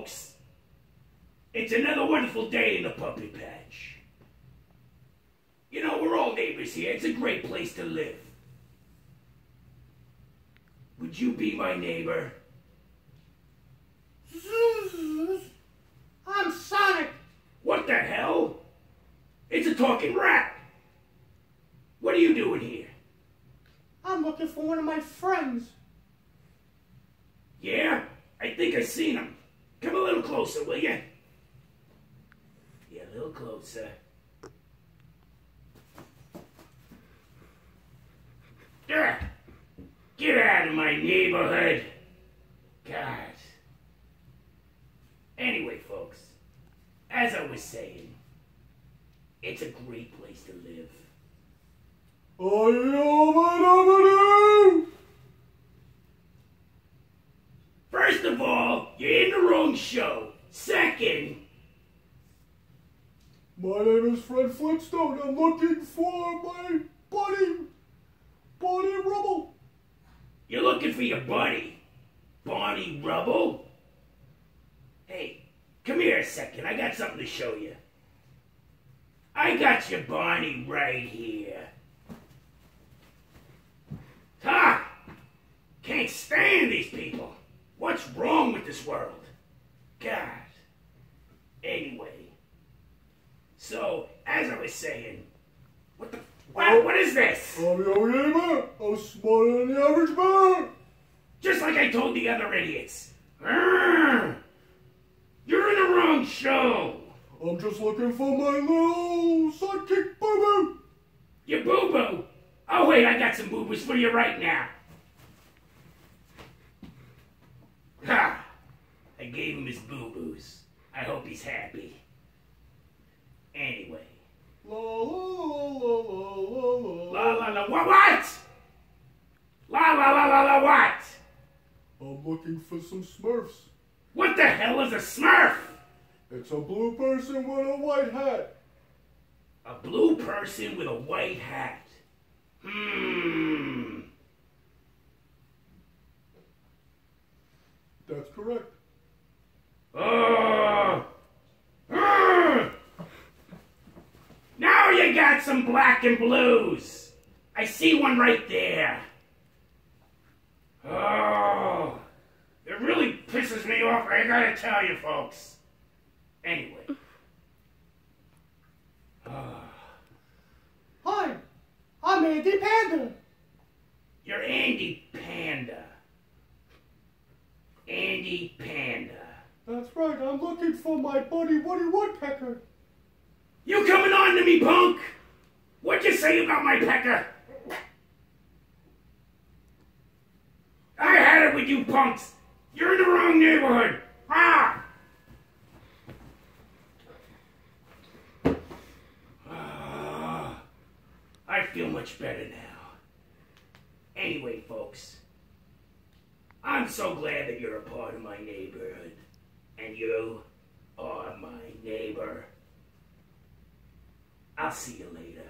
folks. It's another wonderful day in the puppy patch. You know, we're all neighbors here. It's a great place to live. Would you be my neighbor? I'm Sonic. What the hell? It's a talking rat. What are you doing here? I'm looking for one of my friends. Yeah? I think I seen him. Come a little closer, will you? Yeah, a little closer. Get out of my neighborhood. God. Anyway, folks, as I was saying, it's a great place to live. First of all, you're in the wrong show. Second, my name is Fred Flintstone. I'm looking for my buddy Rubble. you're looking for your buddy, Barney Rubble? Hey, come here a second. I got something to show you. I got your Barney right here. Ha! Can't stand these people. What's wrong with this world? God. Anyway. So, as I was saying, what is this? I'm your neighbor. I'm smarter than the average man. Just like I told the other idiots. You're in the wrong show. I'm just looking for my little sidekick, Boo Boo. Your boo-boo? Oh, wait, I got some boo-boos for you right now. Ha! I gave him his boo-boos. I hope he's happy. Anyway. La la la la la la. La la la, what? La la la la la what? I'm looking for some Smurfs. What the hell is a Smurf? It's a blue person with a white hat. A blue person with a white hat. That's correct. Now you got some black and blues. I see one right there. Oh, it really pisses me off, I gotta tell you folks. Anyway. Hi, I'm Andy Panda. You're Andy Panda. Andy Panda. That's right. I'm looking for my buddy Woody Woodpecker. You coming on to me, punk? What'd you say about my pecker? I had it with you punks. You're in the wrong neighborhood. Ah! I feel much better now. Anyway, folks, I'm so glad that you're a part of my neighborhood. And you are my neighbor. I'll see you later.